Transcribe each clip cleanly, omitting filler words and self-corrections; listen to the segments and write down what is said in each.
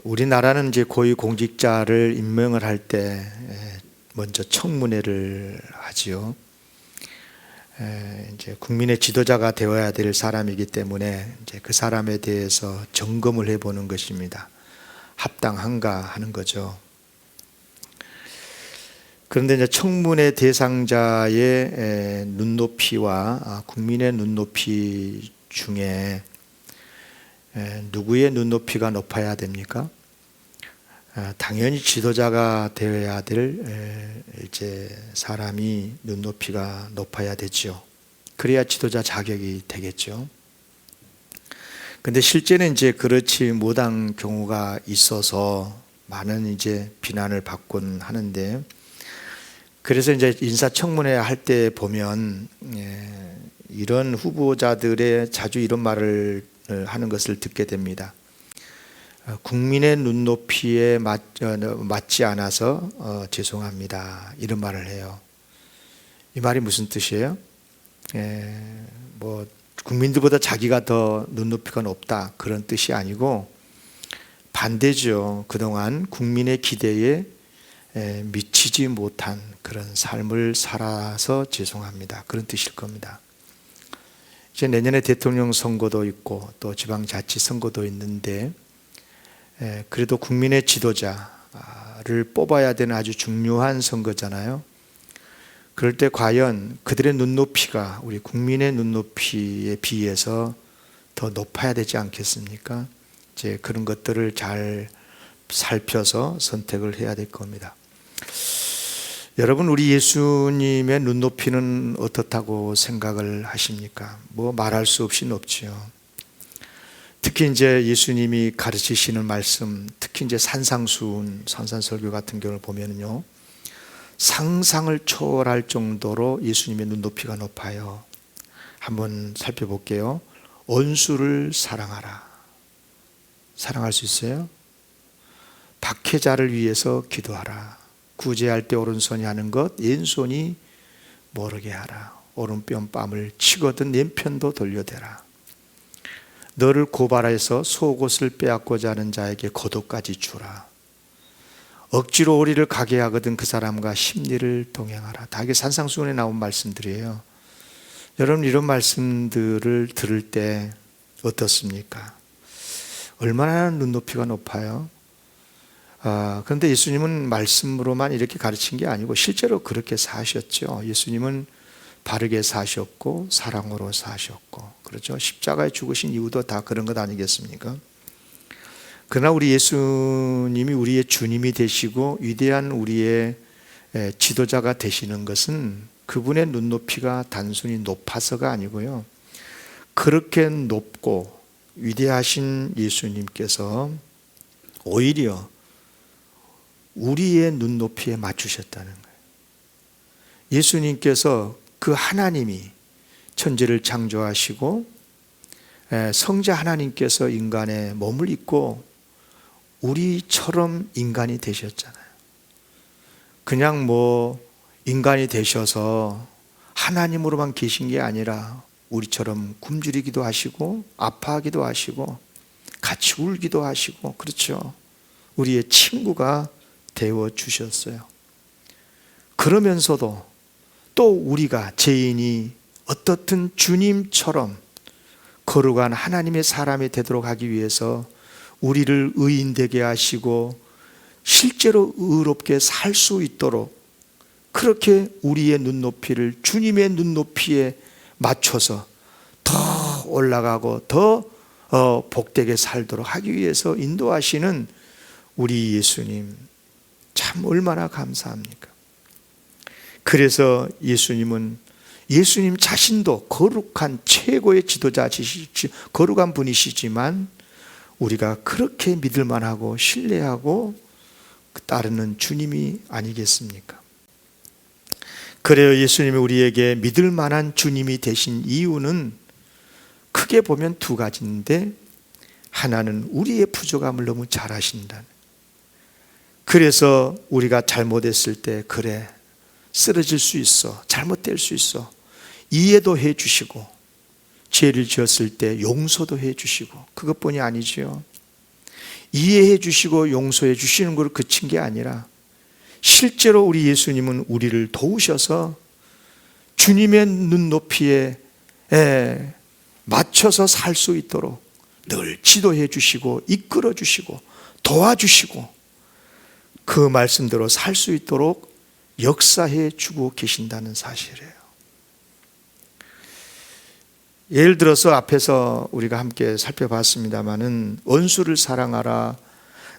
우리나라는 이제 고위공직자를 임명을 할 때 먼저 청문회를 하지요. 이제 국민의 지도자가 되어야 될 사람이기 때문에 이제 그 사람에 대해서 점검을 해보는 것입니다. 합당한가 하는 거죠. 그런데 이제 청문회 대상자의 눈높이와 국민의 눈높이 중에 누구의 눈높이가 높아야 됩니까? 당연히 지도자가 되어야 될 이제 사람이 눈높이가 높아야 되죠. 그래야 지도자 자격이 되겠죠. 근데 실제는 이제 그렇지 못한 경우가 있어서 많은 이제 비난을 받곤 하는데, 그래서 이제 인사청문회 할 때 보면 이런 후보자들의 자주 이런 말을 하는 것을 듣게 됩니다. 국민의 눈높이에 맞지 않아서 죄송합니다, 이런 말을 해요. 이 말이 무슨 뜻이에요? 뭐 국민들보다 자기가 더 눈높이가 높다, 그런 뜻이 아니고 반대죠. 그동안 국민의 기대에 미치지 못한 그런 삶을 살아서 죄송합니다, 그런 뜻일 겁니다. 이제 내년에 대통령 선거도 있고 또 지방자치 선거도 있는데, 그래도 국민의 지도자를 뽑아야 되는 아주 중요한 선거잖아요. 그럴 때 과연 그들의 눈높이가 우리 국민의 눈높이에 비해서 더 높아야 되지 않겠습니까? 이제 그런 것들을 잘 살펴서 선택을 해야 될 겁니다. 여러분, 우리 예수님의 눈높이는 어떻다고 생각을 하십니까? 뭐 말할 수 없이 높지요. 특히 이제 예수님이 가르치시는 말씀, 특히 이제 산상수훈, 산산설교 같은 경우를 보면요, 상상을 초월할 정도로 예수님의 눈높이가 높아요. 한번 살펴볼게요. 원수를 사랑하라. 사랑할 수 있어요? 박해자를 위해서 기도하라. 구제할 때 오른손이 하는 것 왼손이 모르게 하라. 오른뼘 뺨을 치거든 왼편도 돌려대라. 너를 고발해서 속옷을 빼앗고자 하는 자에게 겉옷까지 주라. 억지로 오리를 가게 하거든 그 사람과 심리를 동행하라. 다 이게 산상수훈에 나온 말씀들이에요. 여러분, 이런 말씀들을 들을 때 어떻습니까? 얼마나 눈높이가 높아요? 그런데 예수님은 말씀으로만 이렇게 가르친 게 아니고 실제로 그렇게 사셨죠. 예수님은 바르게 사셨고 사랑으로 사셨고, 그렇죠. 십자가에 죽으신 이유도 다 그런 것 아니겠습니까? 그러나 우리 예수님이 우리의 주님이 되시고 위대한 우리의 지도자가 되시는 것은 그분의 눈높이가 단순히 높아서가 아니고요, 그렇게 높고 위대하신 예수님께서 오히려 우리의 눈높이에 맞추셨다는 거예요. 예수님께서 그 하나님이 천지를 창조하시고 성자 하나님께서 인간의 몸을 입고 우리처럼 인간이 되셨잖아요. 그냥 뭐 인간이 되셔서 하나님으로만 계신 게 아니라 우리처럼 굶주리기도 하시고 아파하기도 하시고 같이 울기도 하시고, 그렇죠. 우리의 친구가 되어 주셨어요. 그러면서도 또 우리가 죄인이 어떻든 주님처럼 거룩한 하나님의 사람이 되도록 하기 위해서 우리를 의인되게 하시고 실제로 의롭게 살 수 있도록 그렇게 우리의 눈높이를 주님의 눈높이에 맞춰서 더 올라가고 더 복되게 살도록 하기 위해서 인도하시는 우리 예수님, 참 얼마나 감사합니까? 그래서 예수님은 예수님 자신도 거룩한 최고의 지도자시지, 거룩한 분이시지만 우리가 그렇게 믿을 만하고 신뢰하고 따르는 주님이 아니겠습니까? 그래요. 예수님이 우리에게 믿을 만한 주님이 되신 이유는 크게 보면 두 가지인데, 하나는 우리의 부족함을 너무 잘 아신다는, 그래서 우리가 잘못했을 때 그래 쓰러질 수 있어, 잘못될 수 있어, 이해도 해 주시고 죄를 지었을 때 용서도 해 주시고, 그것뿐이 아니지요. 이해해 주시고 용서해 주시는 걸로 그친 게 아니라 실제로 우리 예수님은 우리를 도우셔서 주님의 눈높이에 맞춰서 살 수 있도록 늘 지도해 주시고 이끌어 주시고 도와주시고 그 말씀대로 살 수 있도록 역사해 주고 계신다는 사실이에요. 예를 들어서 앞에서 우리가 함께 살펴봤습니다마는 원수를 사랑하라,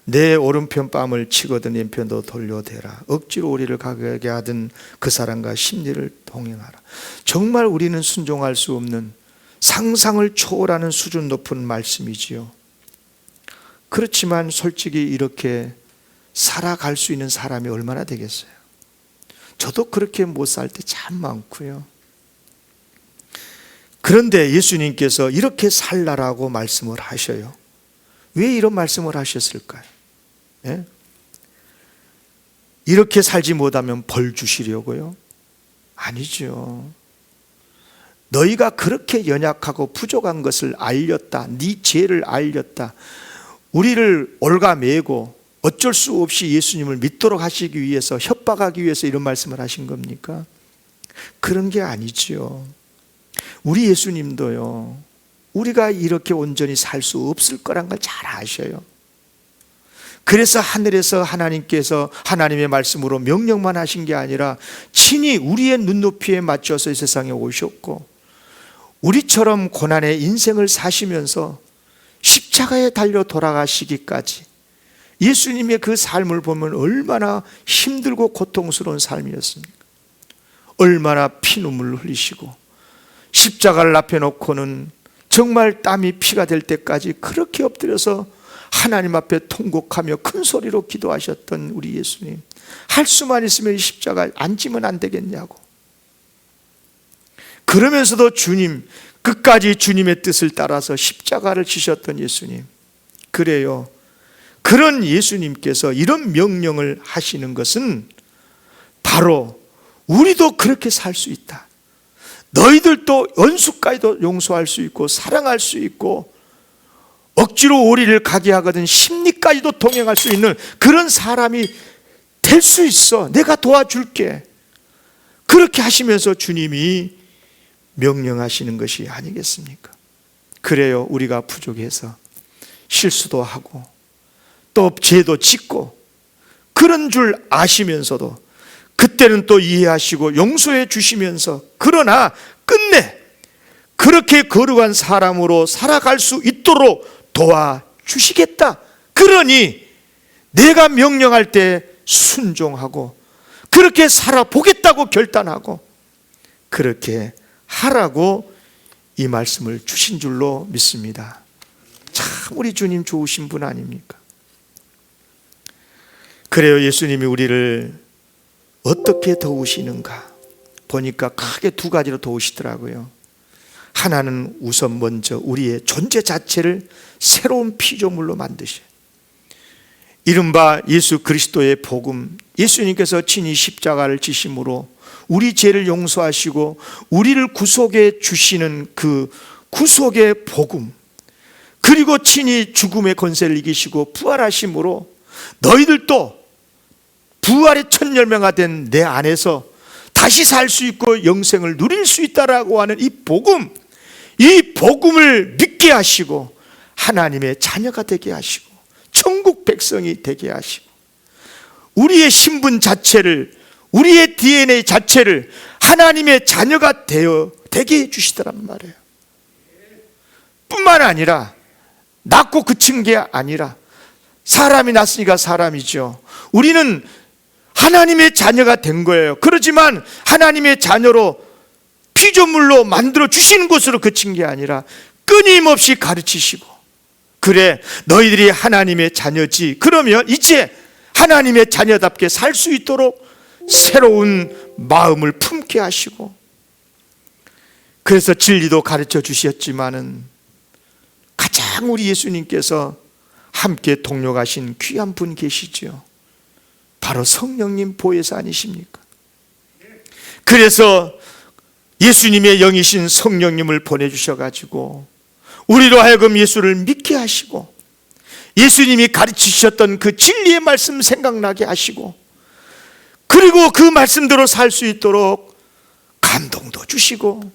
내 오른편 뺨을 치거든 왼편도 돌려대라, 억지로 우리를 가게 하든 그 사람과 심리를 동행하라. 정말 우리는 순종할 수 없는 상상을 초월하는 수준 높은 말씀이지요. 그렇지만 솔직히 이렇게 살아갈 수 있는 사람이 얼마나 되겠어요? 저도 그렇게 못 살 때 참 많고요. 그런데 예수님께서 이렇게 살라라고 말씀을 하셔요. 왜 이런 말씀을 하셨을까요? 예? 이렇게 살지 못하면 벌 주시려고요? 아니죠. 너희가 그렇게 연약하고 부족한 것을 알렸다, 네 죄를 알렸다, 우리를 올가매고 어쩔 수 없이 예수님을 믿도록 하시기 위해서, 협박하기 위해서 이런 말씀을 하신 겁니까? 그런 게 아니지요. 우리 예수님도요, 우리가 이렇게 온전히 살 수 없을 거란 걸 잘 아셔요. 그래서 하늘에서 하나님께서 하나님의 말씀으로 명령만 하신 게 아니라 친히 우리의 눈높이에 맞춰서 이 세상에 오셨고, 우리처럼 고난의 인생을 사시면서 십자가에 달려 돌아가시기까지 예수님의 그 삶을 보면 얼마나 힘들고 고통스러운 삶이었습니까? 얼마나 피눈물을 흘리시고 십자가를 앞에 놓고는 정말 땀이 피가 될 때까지 그렇게 엎드려서 하나님 앞에 통곡하며 큰 소리로 기도하셨던 우리 예수님, 할 수만 있으면 이 십자가 앉으면 안 되겠냐고. 그러면서도 주님, 끝까지 주님의 뜻을 따라서 십자가를 지셨던 예수님, 그래요, 그런 예수님께서 이런 명령을 하시는 것은 바로 우리도 그렇게 살 수 있다, 너희들도 원수까지도 용서할 수 있고 사랑할 수 있고 억지로 우리를 가게 하거든 심리까지도 동행할 수 있는 그런 사람이 될 수 있어, 내가 도와줄게, 그렇게 하시면서 주님이 명령하시는 것이 아니겠습니까? 그래요, 우리가 부족해서 실수도 하고 또 죄도 짓고 그런 줄 아시면서도 그때는 또 이해하시고 용서해 주시면서, 그러나 끝내 그렇게 거룩한 사람으로 살아갈 수 있도록 도와주시겠다. 그러니 내가 명령할 때 순종하고 그렇게 살아보겠다고 결단하고 그렇게 하라고 이 말씀을 주신 줄로 믿습니다. 참 우리 주님 좋으신 분 아닙니까? 그래요, 예수님이 우리를 어떻게 도우시는가 보니까 크게 두 가지로 도우시더라고요. 하나는 우선 먼저 우리의 존재 자체를 새로운 피조물로 만드셔요. 이른바 예수 그리스도의 복음, 예수님께서 친히 십자가를 지심으로 우리 죄를 용서하시고 우리를 구속해 주시는 그 구속의 복음, 그리고 친히 죽음의 권세를 이기시고 부활하심으로 너희들도 부활의 첫 열매가 된 내 안에서 다시 살 수 있고 영생을 누릴 수 있다라고 하는 이 복음, 이 복음을 믿게 하시고 하나님의 자녀가 되게 하시고 천국 백성이 되게 하시고 우리의 신분 자체를, 우리의 DNA 자체를 하나님의 자녀가 되게 해주시더란 말이에요. 뿐만 아니라 낳고 그친 게 아니라, 사람이 낳았으니까 사람이죠. 우리는 하나님의 자녀가 된 거예요. 그렇지만 하나님의 자녀로 피조물로 만들어 주시는 것으로 그친 게 아니라 끊임없이 가르치시고, 그래 너희들이 하나님의 자녀지, 그러면 이제 하나님의 자녀답게 살 수 있도록 새로운 마음을 품게 하시고, 그래서 진리도 가르쳐 주셨지만은 가장 우리 예수님께서 함께 동력하신 귀한 분 계시죠. 바로 성령님 보혜사 아니십니까? 그래서 예수님의 영이신 성령님을 보내주셔가지고 우리로 하여금 예수를 믿게 하시고 예수님이 가르치셨던 그 진리의 말씀 생각나게 하시고, 그리고 그 말씀대로 살 수 있도록 감동도 주시고,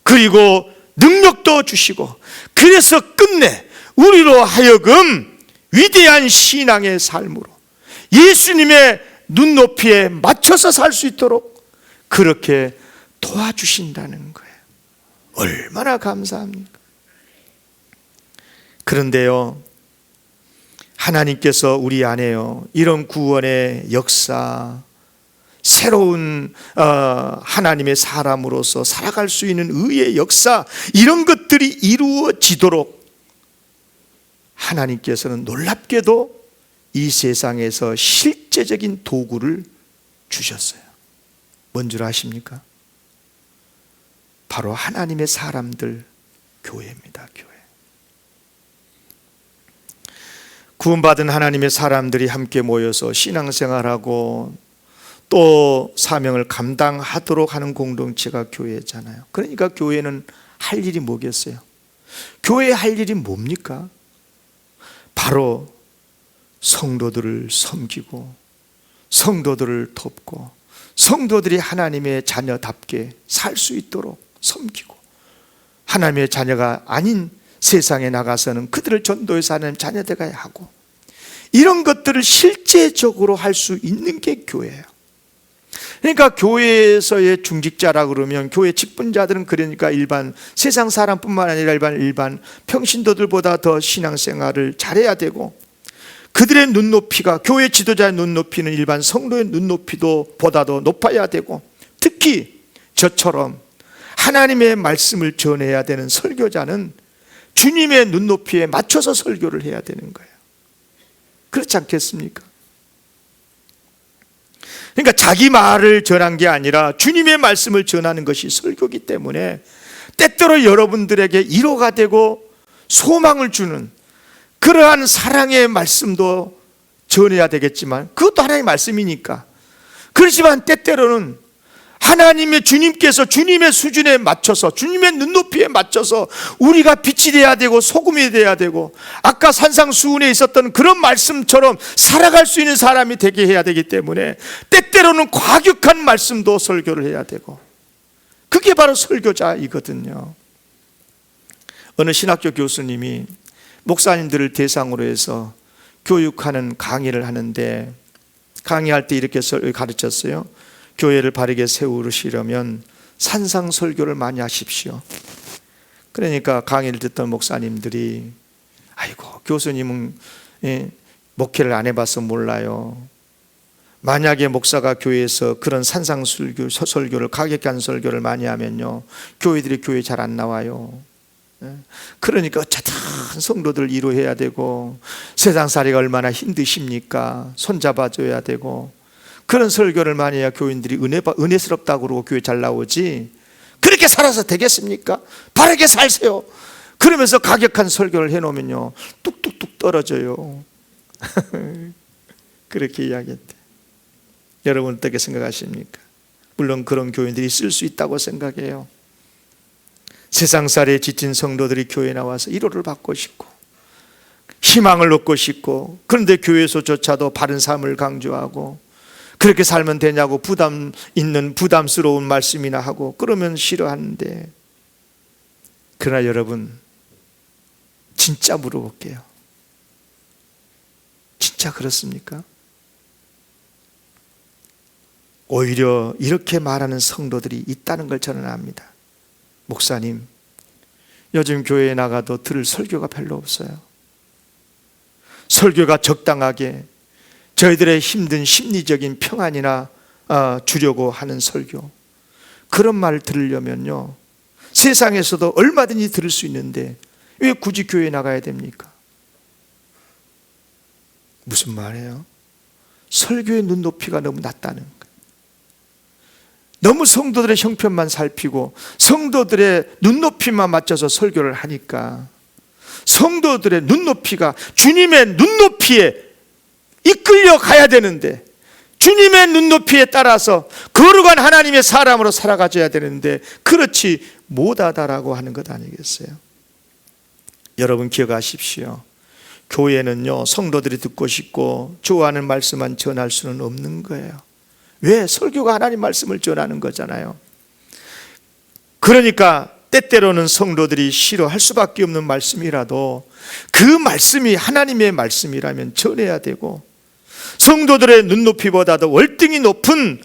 그리고 능력도 주시고, 그래서 끝내 우리로 하여금 위대한 신앙의 삶으로 예수님의 눈높이에 맞춰서 살 수 있도록 그렇게 도와주신다는 거예요. 얼마나 감사합니까? 그런데요, 하나님께서 우리 안에요, 이런 구원의 역사, 새로운 하나님의 사람으로서 살아갈 수 있는 의의 역사, 이런 것들이 이루어지도록 하나님께서는 놀랍게도 이 세상에서 실제적인 도구를 주셨어요. 뭔 줄 아십니까? 바로 하나님의 사람들, 교회입니다. 교회. 구원받은 하나님의 사람들이 함께 모여서 신앙생활하고 또 사명을 감당하도록 하는 공동체가 교회잖아요. 그러니까 교회는 할 일이 뭐겠어요? 교회의 할 일이 뭡니까? 바로 성도들을 섬기고, 성도들을 돕고, 성도들이 하나님의 자녀답게 살 수 있도록 섬기고, 하나님의 자녀가 아닌 세상에 나가서는 그들을 전도해서 하나님 자녀 되가야 하고, 이런 것들을 실제적으로 할 수 있는 게 교회예요. 그러니까 교회에서의 중직자라 그러면, 교회 직분자들은 그러니까 일반 세상 사람뿐만 아니라 일반 평신도들보다 더 신앙생활을 잘해야 되고, 그들의 눈높이가, 교회 지도자의 눈높이는 일반 성도의 눈높이도 보다도 높아야 되고, 특히 저처럼 하나님의 말씀을 전해야 되는 설교자는 주님의 눈높이에 맞춰서 설교를 해야 되는 거예요. 그렇지 않겠습니까? 그러니까 자기 말을 전한 게 아니라 주님의 말씀을 전하는 것이 설교이기 때문에 때때로 여러분들에게 위로가 되고 소망을 주는 그러한 사랑의 말씀도 전해야 되겠지만, 그것도 하나님의 말씀이니까. 그렇지만 때때로는 하나님의, 주님께서 주님의 수준에 맞춰서, 주님의 눈높이에 맞춰서 우리가 빛이 되어야 되고 소금이 되어야 되고, 아까 산상수훈에 있었던 그런 말씀처럼 살아갈 수 있는 사람이 되게 해야 되기 때문에 때때로는 과격한 말씀도 설교를 해야 되고, 그게 바로 설교자이거든요. 어느 신학교 교수님이 목사님들을 대상으로 해서 교육하는 강의를 하는데, 강의할 때 이렇게 가르쳤어요. 교회를 바르게 세우시려면 산상설교를 많이 하십시오. 그러니까 강의를 듣던 목사님들이, 아이고, 교수님은 목회를 안 해봐서 몰라요. 만약에 목사가 교회에서 그런 산상설교를, 가격한 설교를 많이 하면요, 교회들이 교회 잘 안 나와요. 그러니까 어쨌든 성도들 위로해야 되고, 세상살이가 얼마나 힘드십니까? 손잡아줘야 되고, 그런 설교를 많이 해야 교인들이 은혜스럽다고 그러고 교회 잘 나오지, 그렇게 살아서 되겠습니까? 바르게 살세요. 그러면서 가격한 설교를 해놓으면요, 뚝뚝뚝 떨어져요. 그렇게 이야기했대. 여러분 어떻게 생각하십니까? 물론 그런 교인들이 있을 수 있다고 생각해요. 세상살이에 지친 성도들이 교회에 나와서 위로를 받고 싶고 희망을 얻고 싶고, 그런데 교회에서조차도 바른 삶을 강조하고, 그렇게 살면 되냐고 부담스러운 말씀이나 하고 그러면 싫어하는데, 그러나 여러분, 진짜 물어볼게요. 진짜 그렇습니까? 오히려 이렇게 말하는 성도들이 있다는 걸 저는 압니다. 목사님, 요즘 교회에 나가도 들을 설교가 별로 없어요. 설교가 적당하게 저희들의 힘든 심리적인 평안이나 주려고 하는 설교, 그런 말을 들으려면요, 세상에서도 얼마든지 들을 수 있는데 왜 굳이 교회에 나가야 됩니까? 무슨 말이에요? 설교의 눈높이가 너무 낮다는 거예요. 너무 성도들의 형편만 살피고 성도들의 눈높이만 맞춰서 설교를 하니까, 성도들의 눈높이가 주님의 눈높이에 이끌려 가야 되는데, 주님의 눈높이에 따라서 거룩한 하나님의 사람으로 살아가줘야 되는데 그렇지 못하다라고 하는 것 아니겠어요? 여러분 기억하십시오. 교회는요, 성도들이 듣고 싶고 좋아하는 말씀만 전할 수는 없는 거예요. 왜? 설교가 하나님 말씀을 전하는 거잖아요. 그러니까 때때로는 성도들이 싫어할 수밖에 없는 말씀이라도 그 말씀이 하나님의 말씀이라면 전해야 되고, 성도들의 눈높이보다도 월등히 높은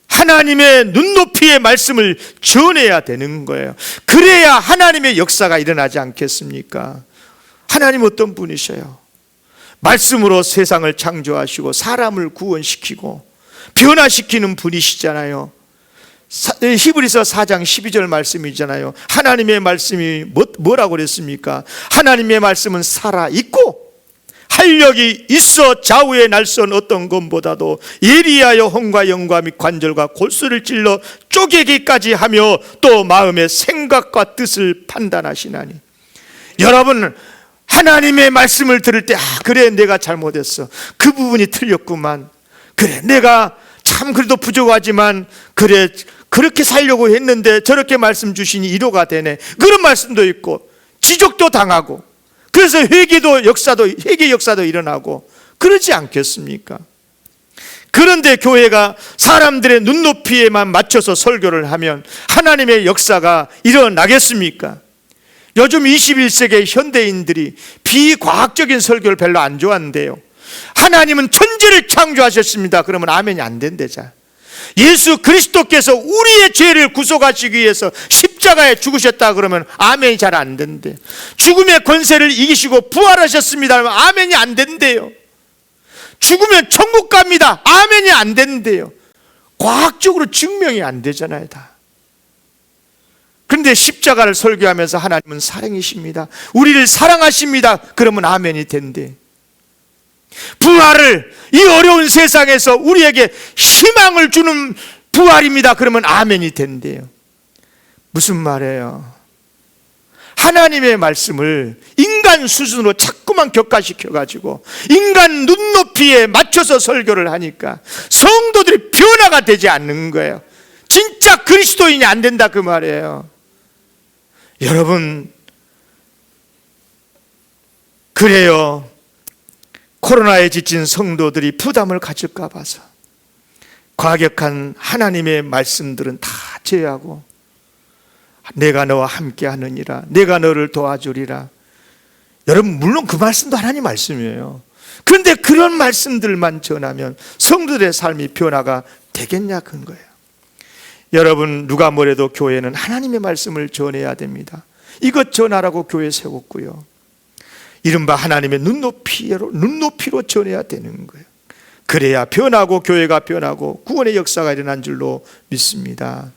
하나님의 눈높이의 말씀을 전해야 되는 거예요. 그래야 하나님의 역사가 일어나지 않겠습니까? 하나님 어떤 분이셔요? 말씀으로 세상을 창조하시고 사람을 구원시키고 변화시키는 분이시잖아요. 히브리서 4장 12절 말씀이잖아요. 하나님의 말씀이 뭐라고 그랬습니까? 하나님의 말씀은 살아있고 활력이 있어 좌우에 날선 어떤 것보다도 예리하여 혼과 영과 및 관절과 골수를 찔러 쪼개기까지 하며 또 마음의 생각과 뜻을 판단하시나니. 여러분, 하나님의 말씀을 들을 때 그래 내가 잘못했어, 그 부분이 틀렸구만, 그래 내가 참 그래도 부족하지만 그래 그렇게 살려고 했는데 저렇게 말씀 주시니 위로가 되네, 그런 말씀도 있고, 지적도 당하고, 그래서 회개 역사도 일어나고 그러지 않겠습니까? 그런데 교회가 사람들의 눈높이에만 맞춰서 설교를 하면 하나님의 역사가 일어나겠습니까? 요즘 21세기 현대인들이 비과학적인 설교를 별로 안 좋아한대요. 하나님은 천지를 창조하셨습니다. 그러면 아멘이 안 된대자. 예수 그리스도께서 우리의 죄를 구속하시기 위해서 십자가에 죽으셨다 그러면 아멘이 잘 안 된대. 죽음의 권세를 이기시고 부활하셨습니다 그러면 아멘이 안 된대요. 죽으면 천국 갑니다, 아멘이 안 된대요. 과학적으로 증명이 안 되잖아요 다. 그런데 십자가를 설교하면서 하나님은 사랑이십니다, 우리를 사랑하십니다 그러면 아멘이 된대. 부활을 이 어려운 세상에서 우리에게 희망을 주는 부활입니다 그러면 아멘이 된대요. 무슨 말이에요? 하나님의 말씀을 인간 수준으로 자꾸만 격화시켜가지고 인간 눈높이에 맞춰서 설교를 하니까 성도들이 변화가 되지 않는 거예요. 진짜 그리스도인이 안 된다 그 말이에요. 여러분, 그래요, 코로나에 지친 성도들이 부담을 가질까 봐서 과격한 하나님의 말씀들은 다 제외하고 내가 너와 함께 하느니라, 내가 너를 도와주리라. 여러분, 물론 그 말씀도 하나님 말씀이에요. 그런데 그런 말씀들만 전하면 성도들의 삶이 변화가 되겠냐 그런 거예요. 여러분, 누가 뭐래도 교회는 하나님의 말씀을 전해야 됩니다. 이것 전하라고 교회 세웠고요, 이른바 하나님의 눈높이로 전해야 되는 거예요. 그래야 변하고 교회가 변하고 구원의 역사가 일어난 줄로 믿습니다.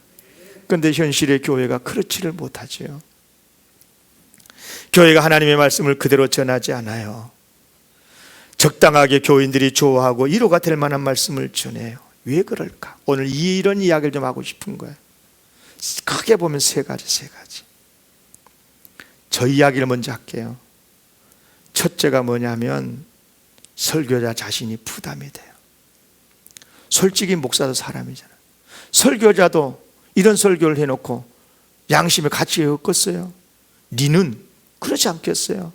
그런데 현실의 교회가 그렇지를 못하죠. 교회가 하나님의 말씀을 그대로 전하지 않아요. 적당하게 교인들이 좋아하고 위로가 될 만한 말씀을 전해요. 왜 그럴까? 오늘 이런 이야기를 좀 하고 싶은 거예요. 크게 보면 세 가지. 저 이야기를 먼저 할게요. 첫째가 뭐냐면 설교자 자신이 부담이 돼요. 솔직히 목사도 사람이잖아요. 설교자도 이런 설교를 해놓고 양심의 가치가 없겠어요? 니는 그렇지 않겠어요?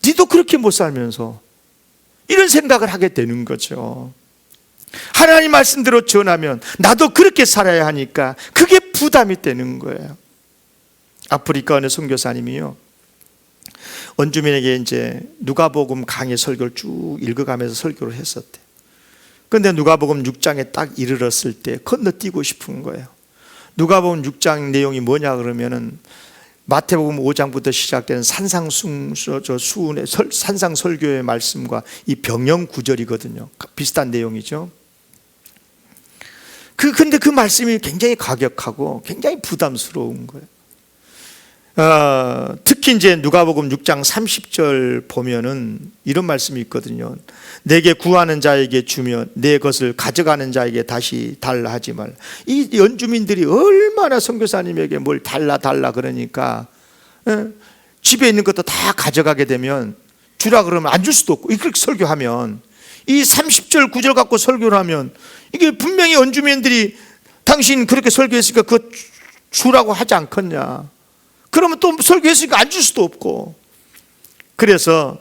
니도 그렇게 못 살면서 이런 생각을 하게 되는 거죠. 하나님 말씀대로 전하면 나도 그렇게 살아야 하니까 그게 부담이 되는 거예요. 아프리카 어느 선교사님이요, 원주민에게 이제 누가복음 강의 설교를 쭉 읽어가면서 설교를 했었대. 그런데 누가복음 6장에 딱 이르렀을 때 건너뛰고 싶은 거예요. 누가복음 6장 내용이 뭐냐 그러면은 마태복음 5장부터 시작되는 산상설교의 말씀과 이 병영 구절이거든요. 비슷한 내용이죠. 근데 그 말씀이 굉장히 가격하고 굉장히 부담스러운 거예요. 특히 이제 누가복음 6장 30절 보면은 이런 말씀이 있거든요. 내게 구하는 자에게 주며 내 것을 가져가는 자에게 다시 달라 하지 말라. 이 연주민들이 얼마나 선교사님에게 뭘 달라 그러니까 집에 있는 것도 다 가져가게 되면 주라 그러면 안 줄 수도 없고, 이렇게 설교하면 이 30절 9절 갖고 설교를 하면 이게 분명히 원주민들이 당신 그렇게 설교했으니까 그거 주라고 하지 않겠냐. 그러면 또 설교했으니까 안 줄 수도 없고. 그래서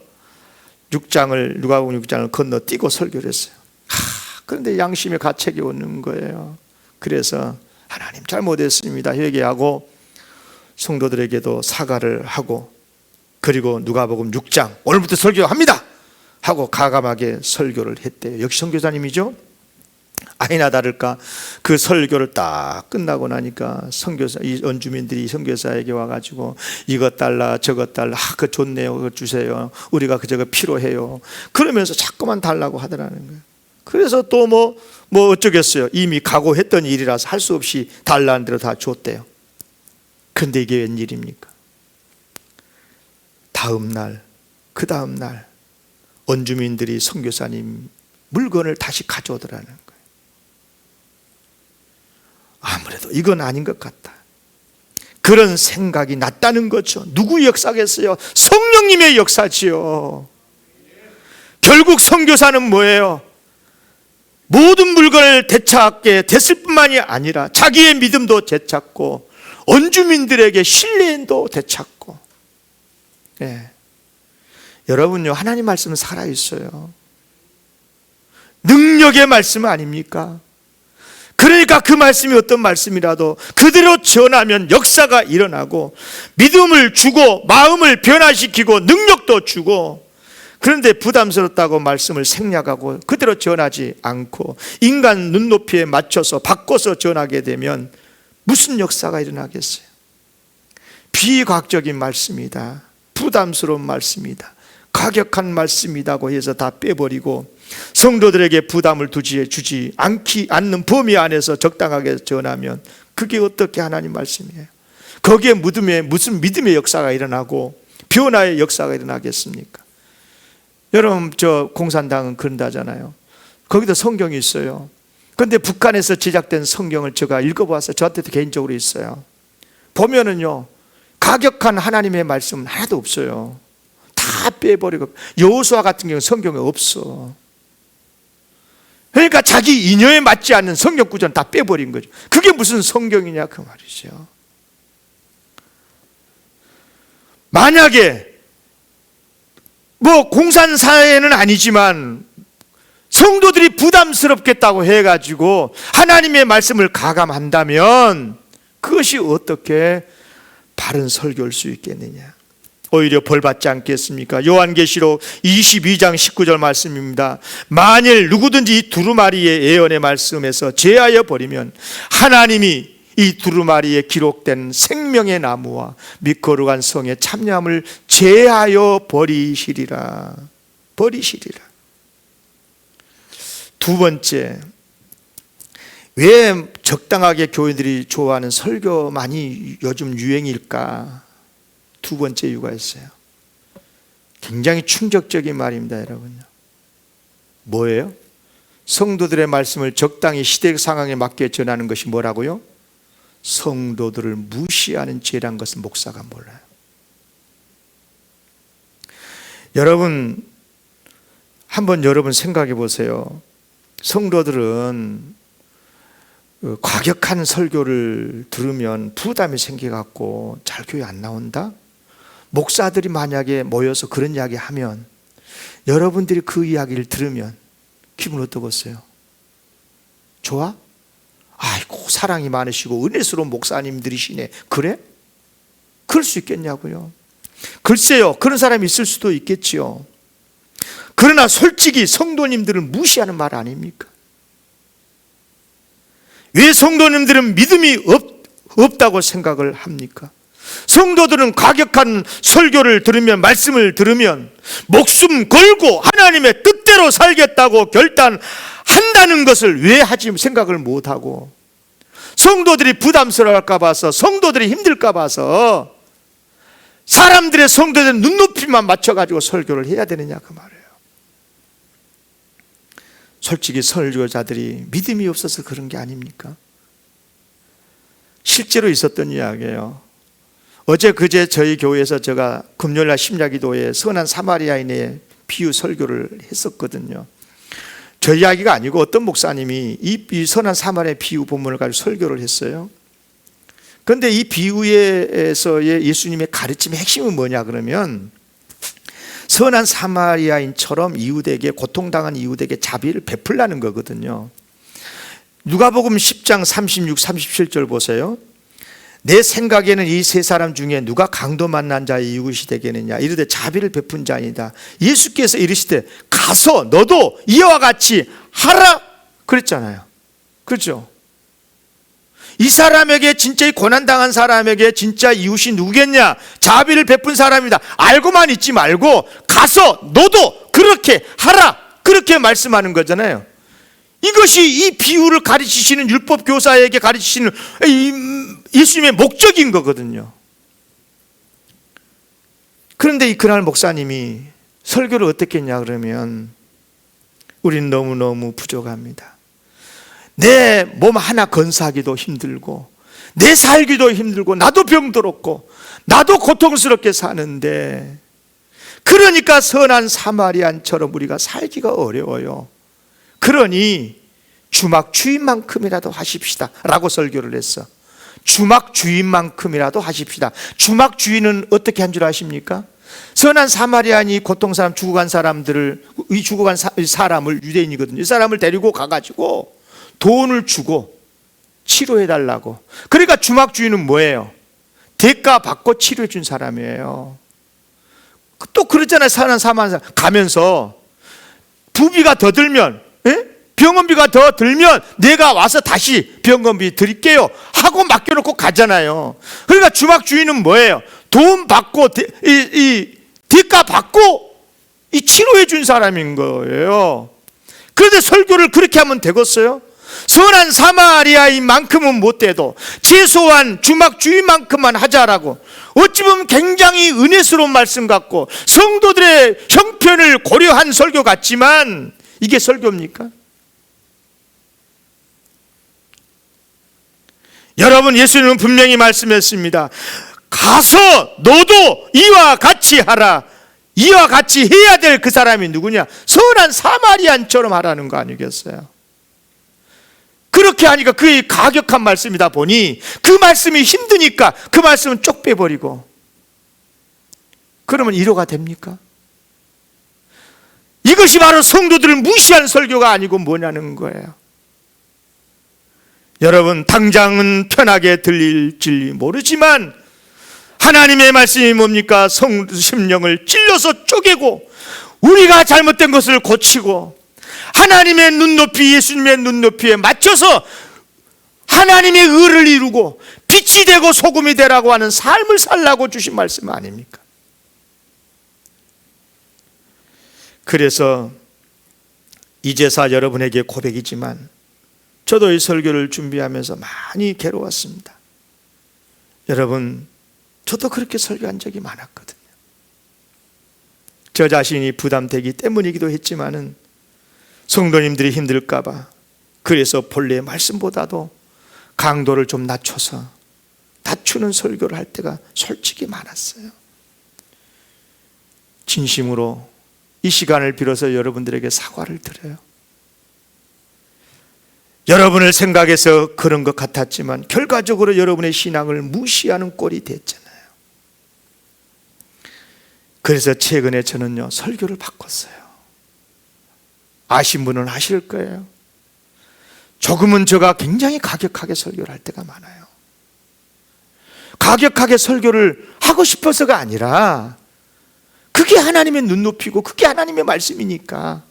누가복음 6장을 건너뛰고 설교를 했어요. 그런데 양심의 가책이 오는 거예요. 그래서 하나님 잘못했습니다 회개하고 성도들에게도 사과를 하고, 그리고 누가복음 6장 오늘부터 설교합니다 하고 가감하게 설교를 했대요. 역시 선교사님이죠. 아니나 다를까 그 설교를 딱 끝나고 나니까 이 원주민들이 선교사에게 와가지고 이것 달라 저것 달라, 그거 좋네요, 그거 주세요, 우리가 저거 필요해요, 그러면서 자꾸만 달라고 하더라는 거예요. 그래서 또 뭐 어쩌겠어요. 이미 각오했던 일이라서 할 수 없이 달라는 대로 다 줬대요. 근데 이게 웬일입니까? 그 다음 날 원주민들이 선교사님 물건을 다시 가져오더라는 거예요. 아무래도 이건 아닌 것 같다, 그런 생각이 났다는 거죠. 누구의 역사겠어요? 성령님의 역사지요. 결국 선교사는 뭐예요? 모든 물건을 되찾게 됐을 뿐만이 아니라 자기의 믿음도 되찾고 원주민들에게 신뢰도 되찾고. 여러분요, 하나님 말씀은 살아있어요. 능력의 말씀 아닙니까? 그러니까 그 말씀이 어떤 말씀이라도 그대로 전하면 역사가 일어나고 믿음을 주고 마음을 변화시키고 능력도 주고. 그런데 부담스럽다고 말씀을 생략하고 그대로 전하지 않고 인간 눈높이에 맞춰서 바꿔서 전하게 되면 무슨 역사가 일어나겠어요? 비과학적인 말씀이다, 부담스러운 말씀이다, 가격한 말씀이라고 해서 다 빼버리고 성도들에게 부담을 주지 않는 범위 안에서 적당하게 전하면 그게 어떻게 하나님 말씀이에요? 거기에 무슨 믿음의 역사가 일어나고 변화의 역사가 일어나겠습니까? 여러분, 저 공산당은 그런다잖아요. 거기도 성경이 있어요. 그런데 북한에서 제작된 성경을 제가 읽어보았어요. 저한테도 개인적으로 있어요. 보면은요, 가격한 하나님의 말씀은 하나도 없어요. 다 빼버리고, 여호수아 같은 경우는 성경에 없어. 그러니까 자기 인연에 맞지 않는 성경 구조는 다 빼버린 거죠. 그게 무슨 성경이냐 그 말이죠. 만약에 공산사회는 아니지만 성도들이 부담스럽겠다고 해가지고 하나님의 말씀을 가감한다면 그것이 어떻게 바른 설교일 수 있겠느냐? 오히려 벌받지 않겠습니까? 요한계시록 22장 19절 말씀입니다. 만일 누구든지 이 두루마리의 예언의 말씀에서 제하여 버리면 하나님이 이 두루마리에 기록된 생명의 나무와 미거룩한 성의 참여함을 제하여 버리시리라. 두 번째, 왜 적당하게 교인들이 좋아하는 설교만이 요즘 유행일까? 두 번째 이유가 있어요. 굉장히 충격적인 말입니다, 여러분요. 뭐예요? 성도들의 말씀을 적당히 시대 상황에 맞게 전하는 것이 뭐라고요? 성도들을 무시하는 죄란 것을 목사가 몰라요. 여러분, 한번 생각해 보세요. 성도들은 과격한 설교를 들으면 부담이 생겨갖고 잘 교회 안 나온다? 목사들이 만약에 모여서 그런 이야기 하면 여러분들이 그 이야기를 들으면 기분 어떠겠어요? 좋아? 아이고, 사랑이 많으시고 은혜스러운 목사님들이시네. 그래? 그럴 수 있겠냐고요? 글쎄요, 그런 사람이 있을 수도 있겠지요. 그러나 솔직히 성도님들을 무시하는 말 아닙니까? 왜 성도님들은 믿음이 없다고 생각을 합니까? 성도들은 과격한 설교를 들으면, 말씀을 들으면 목숨 걸고 하나님의 뜻대로 살겠다고 결단한다는 것을 왜 하지 생각을 못하고, 성도들이 부담스러울까 봐서, 성도들이 힘들까 봐서 사람들의 성도들의 눈높이만 맞춰가지고 설교를 해야 되느냐 그 말이에요. 솔직히 설교자들이 믿음이 없어서 그런 게 아닙니까? 실제로 있었던 이야기예요. 어제 그제 저희 교회에서 제가 금요일날 심야기도에 선한 사마리아인의 비유 설교를 했었거든요. 저 이야기가 아니고 어떤 목사님이 이 선한 사마리아의 비유 본문을 가지고 설교를 했어요. 그런데 이 비유에서의 예수님의 가르침의 핵심은 뭐냐 그러면, 선한 사마리아인처럼 이웃에게, 고통당한 이웃에게 자비를 베풀라는 거거든요. 누가복음 10장 36, 37절 보세요. 내 생각에는 이 세 사람 중에 누가 강도 만난 자의 이웃이 되겠느냐. 이르되 자비를 베푼 자이다. 예수께서 이르시되 가서 너도 이와 같이 하라 그랬잖아요. 그렇죠? 이 사람에게, 진짜 이 고난당한 사람에게 진짜 이웃이 누구겠냐? 자비를 베푼 사람이다. 알고만 있지 말고 가서 너도 그렇게 하라, 그렇게 말씀하는 거잖아요. 이것이 이 비유를 가르치시는 율법 교사에게 가르치시는 예수님의 목적인 거거든요. 그런데 그날 목사님이 설교를 어떻게 했냐 그러면, 우리는 너무너무 부족합니다. 내 몸 하나 건사하기도 힘들고, 내 살기도 힘들고, 나도 병들었고, 나도 고통스럽게 사는데, 그러니까 선한 사마리안처럼 우리가 살기가 어려워요. 그러니 주막 주인만큼이라도 하십시다 라고 설교를 했어. 주막 주인만큼이라도 하십시다. 주막 주인은 어떻게 한 줄 아십니까? 선한 사마리안이 고통사람, 죽어간 사람들을, 이 죽어간 사람을, 유대인이거든요. 이 사람을 데리고 가가지고 돈을 주고 치료해 달라고. 그러니까 주막 주인은 뭐예요? 대가 받고 치료해 준 사람이에요. 또 그렇잖아요. 선한 사마리안 가면서 부비가 더 들면, 병원비가 더 들면 내가 와서 다시 병원비 드릴게요 하고 맡겨놓고 가잖아요. 그러니까 주막 주인은 뭐예요? 돈 받고 대가 받고 이 치료해 준 사람인 거예요. 그런데 설교를 그렇게 하면 되겠어요? 선한 사마리아인만큼은 못 돼도 최소한 주막 주인만큼만 하자라고, 어찌 보면 굉장히 은혜스러운 말씀 같고 성도들의 형편을 고려한 설교 같지만, 이게 설교입니까? 여러분, 예수님은 분명히 말씀했습니다. 가서 너도 이와 같이 하라. 이와 같이 해야 될 그 사람이 누구냐? 선한 사마리안처럼 하라는 거 아니겠어요? 그렇게 하니까 그의 가격한 말씀이다 보니 그 말씀이 힘드니까 그 말씀은 쪽 빼버리고, 그러면 위로가 됩니까? 이것이 바로 성도들을 무시한 설교가 아니고 뭐냐는 거예요. 여러분, 당장은 편하게 들릴지 모르지만 하나님의 말씀이 뭡니까? 심령을 찔러서 쪼개고 우리가 잘못된 것을 고치고 하나님의 눈높이, 예수님의 눈높이에 맞춰서 하나님의 의를 이루고 빛이 되고 소금이 되라고 하는 삶을 살라고 주신 말씀 아닙니까? 그래서 이제사 여러분에게 고백이지만 저도 이 설교를 준비하면서 많이 괴로웠습니다. 여러분, 저도 그렇게 설교한 적이 많았거든요. 저 자신이 부담되기 때문이기도 했지만은 성도님들이 힘들까 봐, 그래서 본래의 말씀보다도 강도를 좀 낮춰서 낮추는 설교를 할 때가 솔직히 많았어요. 진심으로 이 시간을 빌어서 여러분들에게 사과를 드려요. 여러분을 생각해서 그런 것 같았지만 결과적으로 여러분의 신앙을 무시하는 꼴이 됐잖아요. 그래서 최근에 저는요, 설교를 바꿨어요. 아신 분은 아실 거예요. 조금은 제가 굉장히 가격하게 설교를 할 때가 많아요. 가격하게 설교를 하고 싶어서가 아니라 그게 하나님의 눈높이고 그게 하나님의 말씀이니까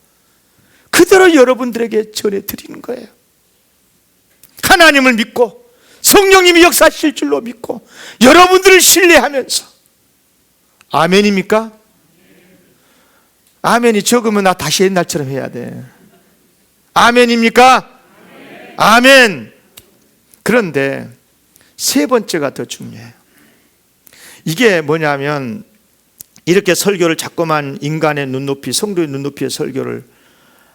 그대로 여러분들에게 전해드리는 거예요. 하나님을 믿고 성령님이 역사하실 줄로 믿고 여러분들을 신뢰하면서. 아멘입니까? 아멘이 적으면 나 다시 옛날처럼 해야 돼. 아멘입니까? 아멘. 그런데 세 번째가 더 중요해요. 이게 뭐냐면, 이렇게 설교를 자꾸만 인간의 눈높이, 성도의 눈높이의 설교를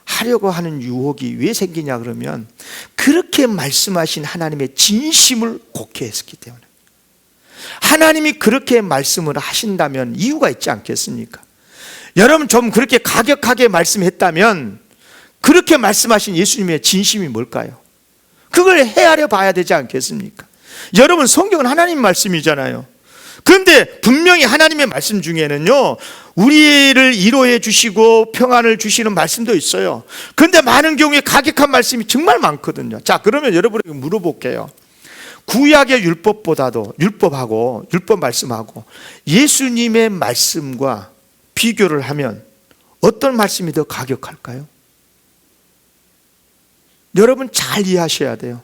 하려고 하는 유혹이 왜 생기냐 그러면, 그렇게 말씀하신 하나님의 진심을 곡해했기 때문에. 하나님이 그렇게 말씀을 하신다면 이유가 있지 않겠습니까? 여러분, 좀 그렇게 가격하게 말씀했다면 그렇게 말씀하신 예수님의 진심이 뭘까요? 그걸 헤아려 봐야 되지 않겠습니까? 여러분, 성경은 하나님 말씀이잖아요. 그런데 분명히 하나님의 말씀 중에는요, 우리를 위로해 주시고 평안을 주시는 말씀도 있어요. 그런데 많은 경우에 가격한 말씀이 정말 많거든요. 자, 그러면 여러분에게 물어볼게요. 구약의 율법보다도 율법 말씀하고 예수님의 말씀과 비교를 하면 어떤 말씀이 더 가격할까요? 여러분 잘 이해하셔야 돼요.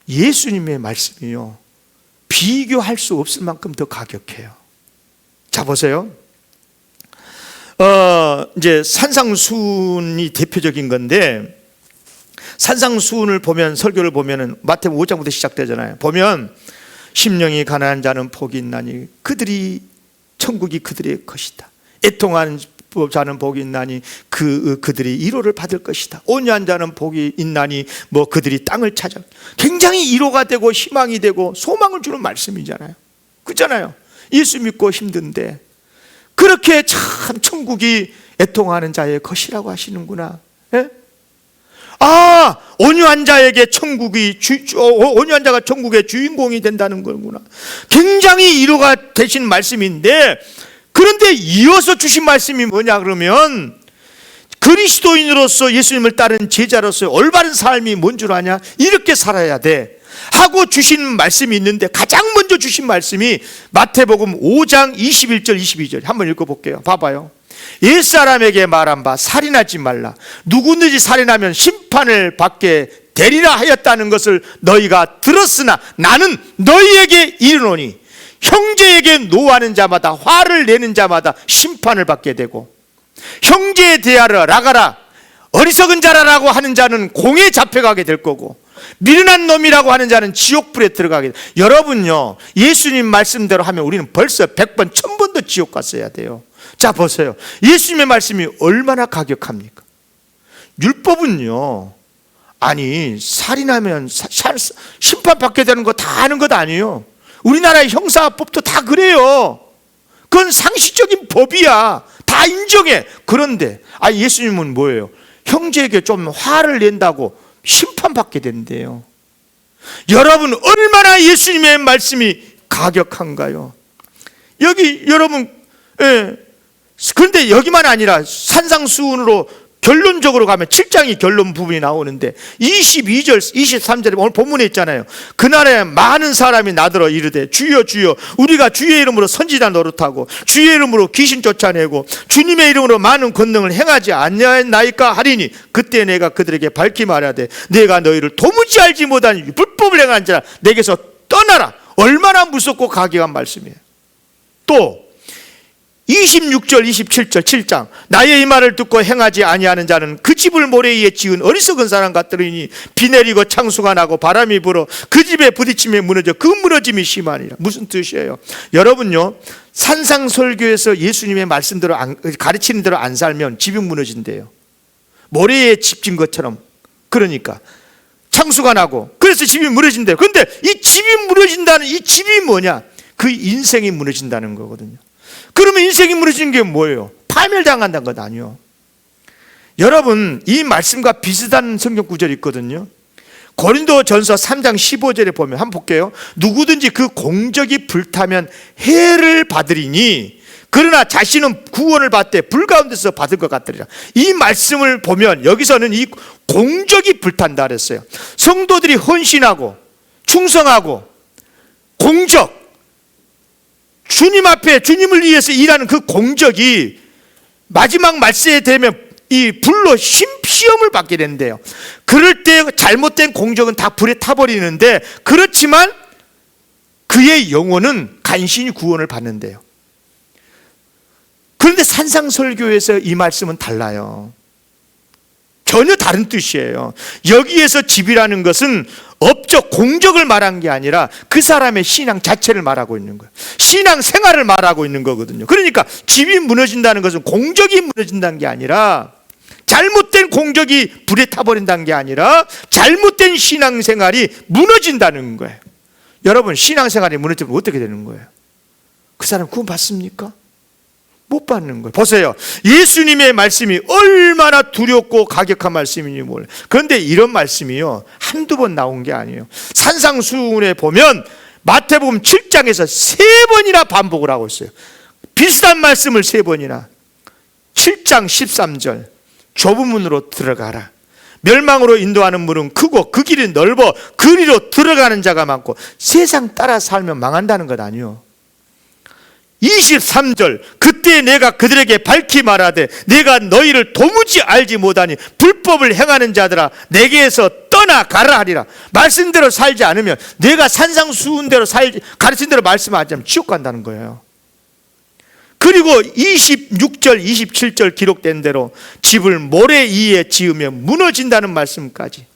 예수님의 말씀이요, 비교할 수 없을 만큼 더 가격해요. 자, 보세요. 이제 산상수훈이 대표적인 건데, 산상수훈을 보면, 설교를 보면은 마태복음 5장부터 시작되잖아요. 보면 심령이 가난한 자는 복이 있나니 천국이 그들의 것이다. 애통하는 자는 복이 있나니 그들이 위로를 받을 것이다. 온유한 자는 복이 있나니 그들이 땅을 찾아. 굉장히 위로가 되고 희망이 되고 소망을 주는 말씀이잖아요. 그렇잖아요. 예수 믿고 힘든데 그렇게 참 천국이 애통하는 자의 것이라고 하시는구나. 예? 온유한 자에게 온유한 자가 천국의 주인공이 된다는 거구나. 굉장히 위로가 되신 말씀인데, 그런데 이어서 주신 말씀이 뭐냐 그러면, 그리스도인으로서 예수님을 따른 제자로서 올바른 삶이 뭔 줄 아냐? 이렇게 살아야 돼 하고 주신 말씀이 있는데, 가장 먼저 주신 말씀이 마태복음 5장 21절 22절 한번 읽어볼게요. 봐봐요. 옛사람에게 말한 바 살인하지 말라. 누구든지 살인하면 심판을 받게 되리라 하였다는 것을 너희가 들었으나 나는 너희에게 이르노니 형제에게 노하는 자마다, 화를 내는 자마다 심판을 받게 되고, 형제에 대하여 라가라 어리석은 자라라고 하는 자는 공에 잡혀가게 될 거고, 미련한 놈이라고 하는 자는 지옥불에 들어가게 돼. 여러분요, 예수님 말씀대로 하면 우리는 벌써 100번 1000번도 지옥 갔어야 돼요. 자, 보세요. 예수님의 말씀이 얼마나 가격합니까? 율법은요, 살인하면 심판받게 되는 거 다 아는 것 아니에요. 우리나라의 형사법도 다 그래요. 그건 상식적인 법이야. 다 인정해. 그런데 예수님은 뭐예요? 형제에게 좀 화를 낸다고 심판받게 된대요. 여러분, 얼마나 예수님의 말씀이 가격한가요? 여기 여러분, 그런데 여기만 아니라 산상수훈으로 결론적으로 가면 7장이 결론 부분이 나오는데 22절 23절에 오늘 본문에 있잖아요. 그날에 많은 사람이 나더러 이르되 주여 주여 우리가 주의 이름으로 선지자 노릇하고 주의 이름으로 귀신 쫓아내고 주님의 이름으로 많은 권능을 행하지 아니하였나이까 하리니, 그때 내가 그들에게 밝히 말하되 내가 너희를 도무지 알지 못한 불법을 행한 자라 내게서 떠나라. 얼마나 무섭고 가격한 말씀이에요. 또 26절 27절 7장 나의 이 말을 듣고 행하지 아니하는 자는 그 집을 모래 위에 지은 어리석은 사람 같으리니 비 내리고 창수가 나고 바람이 불어 그 집에 부딪히며 무너져 그 무너짐이 심하니라. 무슨 뜻이에요? 여러분요, 산상설교에서 예수님의 말씀대로 가르치는 대로 안 살면 집이 무너진대요. 모래에 집 진 것처럼. 그러니까 창수가 나고 그래서 집이 무너진대요. 그런데 이 집이 무너진다는 이 집이 뭐냐? 그 인생이 무너진다는 거거든요. 그러면 인생이 무너지는 게 뭐예요? 파멸당한다는 것 아니에요. 여러분, 이 말씀과 비슷한 성경 구절이 있거든요. 고린도전서 3장 15절에 보면 한번 볼게요. 누구든지 그 공적이 불타면 해를 받으리니 그러나 자신은 구원을 받되 불 가운데서 받을 것 같으리라. 이 말씀을 보면 여기서는 이 공적이 불탄다 그랬어요. 성도들이 헌신하고 충성하고 공적, 주님 앞에 주님을 위해서 일하는 그 공적이 마지막 말세에 되면 이 불로 시험을 받게 된대요. 그럴 때 잘못된 공적은 다 불에 타버리는데, 그렇지만 그의 영혼은 간신히 구원을 받는데요. 그런데 산상설교에서 이 말씀은 달라요. 전혀 다른 뜻이에요. 여기에서 집이라는 것은 업적, 공적을 말한 게 아니라 그 사람의 신앙 자체를 말하고 있는 거예요. 신앙 생활을 말하고 있는 거거든요. 그러니까 집이 무너진다는 것은 공적이 무너진다는 게 아니라, 잘못된 공적이 불에 타버린다는 게 아니라 잘못된 신앙생활이 무너진다는 거예요. 여러분, 신앙생활이 무너지면 어떻게 되는 거예요? 그 사람 구원 받습니까? 못 받는 거예요. 보세요. 예수님의 말씀이 얼마나 두렵고 가격한 말씀인지 몰라요. 그런데 이런 말씀이요, 한두 번 나온 게 아니에요. 산상수훈에 보면 마태복음 7장에서 3번이나 반복을 하고 있어요. 비슷한 말씀을 3번이나 7장 13절 좁은 문으로 들어가라. 멸망으로 인도하는 문은 크고 그 길이 넓어 그리로 들어가는 자가 많고 세상 따라 살면 망한다는 것 아니요. 23절 그때 내가 그들에게 밝히 말하되 내가 너희를 도무지 알지 못하니 불법을 행하는 자들아 내게에서 떠나가라 하리라. 말씀대로 살지 않으면, 내가 산상수훈대로 살지, 가르친 대로 말씀하지 않으면 지옥 간다는 거예요. 그리고 26절 27절 기록된 대로 집을 모래 위에 지으면 무너진다는 말씀까지,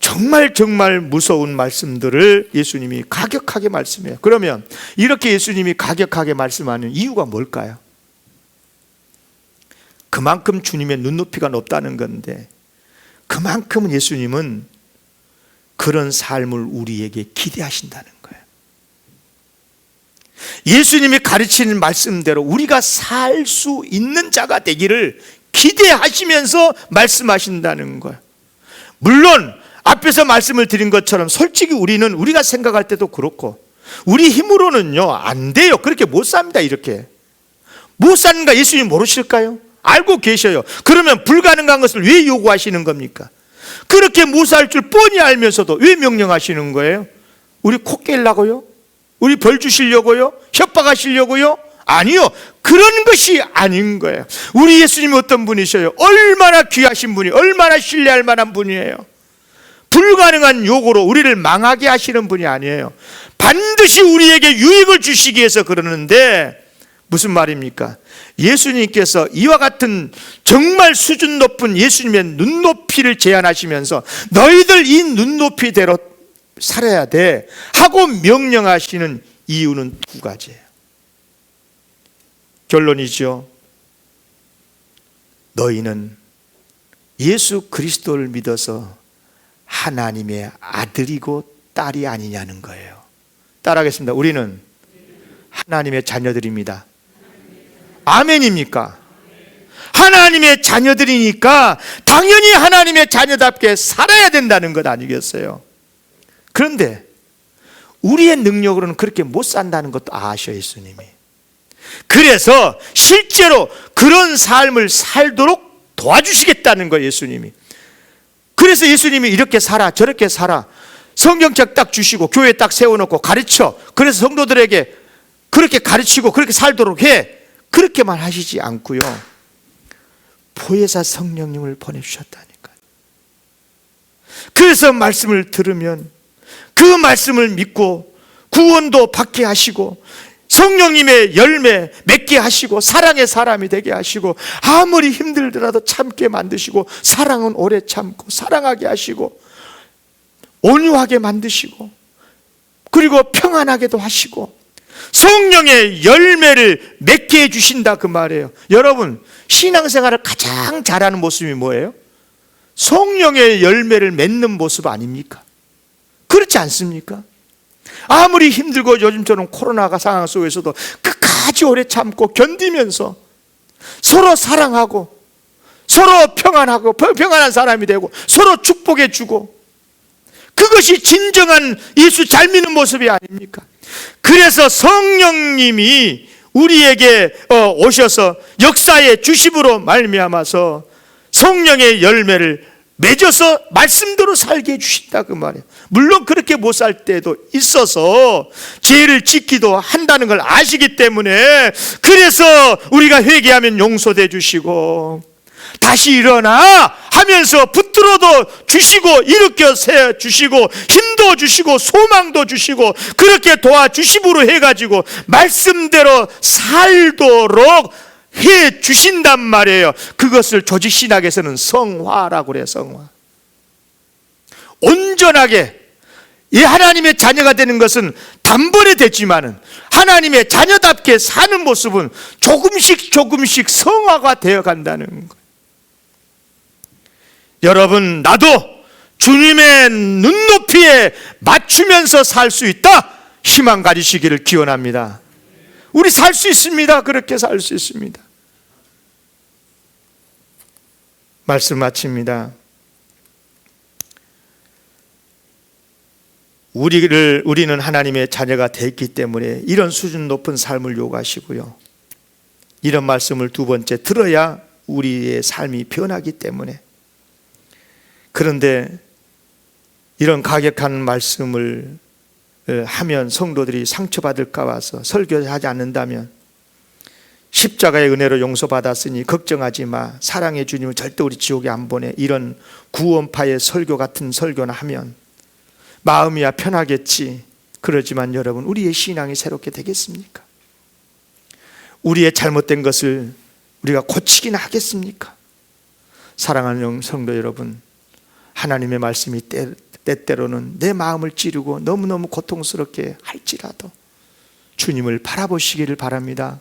정말 무서운 말씀들을 예수님이 가격하게 말씀해요. 그러면 이렇게 예수님이 가격하게 말씀하는 이유가 뭘까요? 그만큼 주님의 눈높이가 높다는 건데, 그만큼은 예수님은 그런 삶을 우리에게 기대하신다는 거예요. 예수님이 가르치는 말씀대로 우리가 살 수 있는 자가 되기를 기대하시면서 말씀하신다는 거예요. 물론 앞에서 말씀을 드린 것처럼 솔직히 우리가 생각할 때도 그렇고 우리 힘으로는요 안 돼요. 그렇게 못 삽니다. 이렇게 못 사는가 예수님 모르실까요? 알고 계셔요. 그러면 불가능한 것을 왜 요구하시는 겁니까? 그렇게 못 살 줄 뻔히 알면서도 왜 명령하시는 거예요? 우리 코 깨려고요? 우리 벌 주시려고요? 협박하시려고요? 아니요, 그런 것이 아닌 거예요. 우리 예수님이 어떤 분이셔요? 얼마나 귀하신 분이, 얼마나 신뢰할 만한 분이에요. 불가능한 요구로 우리를 망하게 하시는 분이 아니에요. 반드시 우리에게 유익을 주시기 위해서 그러는데, 무슨 말입니까? 예수님께서 이와 같은 정말 수준 높은 예수님의 눈높이를 제안하시면서 너희들 이 눈높이대로 살아야 돼 하고 명령하시는 이유는 2가지예요. 결론이죠. 너희는 예수 그리스도를 믿어서 하나님의 아들이고 딸이 아니냐는 거예요. 따라하겠습니다. 우리는 하나님의 자녀들입니다. 아멘입니까? 하나님의 자녀들이니까 당연히 하나님의 자녀답게 살아야 된다는 것 아니겠어요? 그런데 우리의 능력으로는 그렇게 못 산다는 것도 아셔 예수님이. 그래서 실제로 그런 삶을 살도록 도와주시겠다는 거예요 예수님이. 그래서 예수님이 이렇게 살아 저렇게 살아 성경책 딱 주시고 교회 딱 세워놓고 가르쳐, 그래서 성도들에게 그렇게 가르치고 그렇게 살도록 해, 그렇게만 하시지 않고요, 보혜사 성령님을 보내주셨다니까요. 그래서 말씀을 들으면 그 말씀을 믿고 구원도 받게 하시고 성령님의 열매 맺게 하시고 사랑의 사람이 되게 하시고 아무리 힘들더라도 참게 만드시고 사랑은 오래 참고 사랑하게 하시고 온유하게 만드시고 그리고 평안하게도 하시고 성령의 열매를 맺게 해주신다 그 말이에요. 여러분, 신앙생활을 가장 잘하는 모습이 뭐예요? 성령의 열매를 맺는 모습 아닙니까? 그렇지 않습니까? 아무리 힘들고 요즘처럼 코로나가 상황 속에서도 끝까지 오래 참고 견디면서 서로 사랑하고 서로 평안하고 평안한 사람이 되고 서로 축복해 주고, 그것이 진정한 예수 잘 믿는 모습이 아닙니까? 그래서 성령님이 우리에게 오셔서 역사의 주심으로 말미암아서 성령의 열매를 맺어서 말씀대로 살게 해주신다 그 말이에요. 물론 그렇게 못 살 때도 있어서 죄를 짓기도 한다는 걸 아시기 때문에, 그래서 우리가 회개하면 용서돼 주시고 다시 일어나 하면서 붙들어도 주시고 일으켜 세 주시고 힘도 주시고 소망도 주시고 그렇게 도와주심으로 해가지고 말씀대로 살도록 해 주신단 말이에요. 그것을 조직신학에서는 성화라고 그래요. 성화. 온전하게 이 하나님의 자녀가 되는 것은 단번에 됐지만은 하나님의 자녀답게 사는 모습은 조금씩 성화가 되어 간다는 거예요. 여러분, 나도 주님의 눈높이에 맞추면서 살 수 있다, 희망 가지시기를 기원합니다. 우리 살 수 있습니다. 그렇게 살 수 있습니다. 말씀 마칩니다. 우리는 하나님의 자녀가 됐기 때문에 이런 수준 높은 삶을 요구하시고요. 이런 말씀을 두 번째 들어야 우리의 삶이 변하기 때문에. 그런데 이런 가격한 말씀을 하면 성도들이 상처받을까 봐서 설교하지 않는다면, 십자가의 은혜로 용서받았으니 걱정하지 마, 사랑의 주님은 절대 우리 지옥에 안 보내, 이런 구원파의 설교 같은 설교나 하면 마음이야 편하겠지. 그러지만 여러분, 우리의 신앙이 새롭게 되겠습니까? 우리의 잘못된 것을 우리가 고치기나 하겠습니까? 사랑하는 성도 여러분, 하나님의 말씀이 때때로는 내 마음을 찌르고 너무너무 고통스럽게 할지라도 주님을 바라보시기를 바랍니다.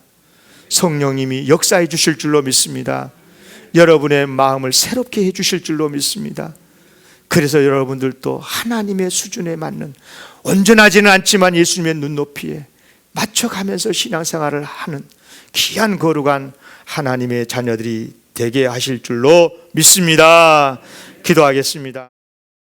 성령님이 역사해 주실 줄로 믿습니다. 여러분의 마음을 새롭게 해 주실 줄로 믿습니다. 그래서 여러분들도 하나님의 수준에 맞는, 온전하지는 않지만 예수님의 눈높이에 맞춰가면서 신앙생활을 하는 귀한 거룩한 하나님의 자녀들이 되게 하실 줄로 믿습니다. 기도하겠습니다.